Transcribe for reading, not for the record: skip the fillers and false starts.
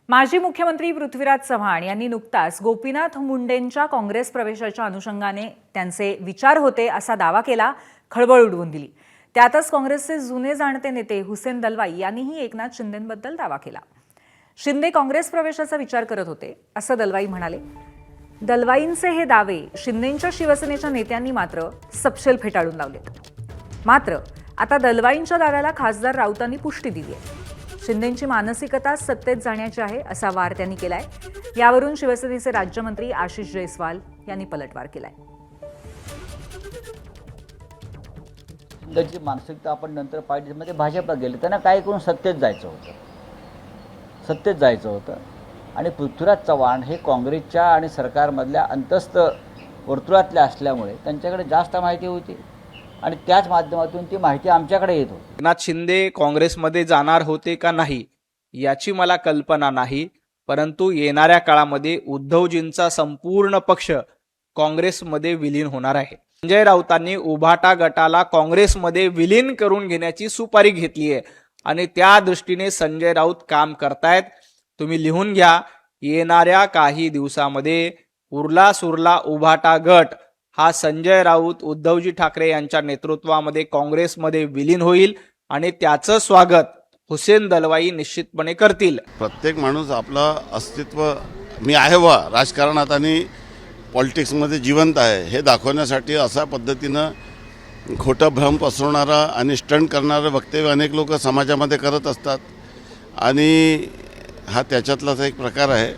माजी मुख्यमंत्री पृथ्वीराज चव्हाण यांनी नुकताच गोपीनाथ मुंडेंच्या काँग्रेस प्रवेशाच्या अनुषंगाने त्यांचे विचार होते असा दावा केला, खळबळ उडवून दिली। त्यातच काँग्रेसचे जुने जाणते नेते हुसेन दलवाई यांनीही एकनाथ शिंदेंबद्दल दावा केला। शिंदे काँग्रेस प्रवेशाचा विचार करत होते असं दलवाई म्हणाले। दलवाईंचे हे दावे शिंदेंच्या शिवसेनेच्या नेत्यांनी मात्र सपशेल फेटाळून लावलेत। मात्र आता दलवाईंच्या दाव्याला खासदार राऊतांनी पुष्टी दिली आहे। शिंदेंची मानसिकता सत्तेत जाण्याची आहे असा वार त्यांनी केलाय। यावरून शिवसेनेचे राज्यमंत्री आशिष जयस्वाल यांनी पलटवार केलाय। शिंदेची मानसिकता आपण नंतर पाहिजे भाजपला गेले, त्यांना काय करून सत्तेत जायचं होतं आणि पृथ्वीराज चव्हाण हे काँग्रेसच्या आणि सरकारमधल्या अंतस्थ वर्तुळातले असल्यामुळे त्यांच्याकडे जास्त माहिती होती आणि त्याच माध्यमातून ती माहिती आमच्याकडे येत होती। एकनाथ शिंदे काँग्रेसमध्ये जाणार होते का नाही याची मला कल्पना नाही, परंतु येणाऱ्या काळामध्ये उद्धवजींचा संपूर्ण पक्ष काँग्रेसमध्ये विलीन होणार आहे। संजय राऊतांनी उभाटा गटाला काँग्रेसमध्ये विलीन करून घेण्याची सुपारी घेतली आहे आणि त्या दृष्टीने संजय राऊत काम करतायत। तुम्ही लिहून घ्या, येणाऱ्या काही दिवसामध्ये उरला सुरला उभाटा गट हा संजय राऊत उद्धवजी ठाकरे यांच्या नेतृत्वामध्ये काँग्रेसमध्ये विलीन होईल आणि त्याचं स्वागत हुसेन दलवाई निश्चितपणे करतील। प्रत्येक माणूस आपलं अस्तित्व मी आहे वा राजकारणात आणि पॉलिटिक्समध्ये जिवंत आहे हे दाखवण्यासाठी अशा पद्धतीनं खोटं भ्रम पसरवणारा आणि स्टंट करणारं वक्तव्य अनेक लोक समाजामध्ये करत असतात आणि हा त्याच्यातलाच एक प्रकार आहे।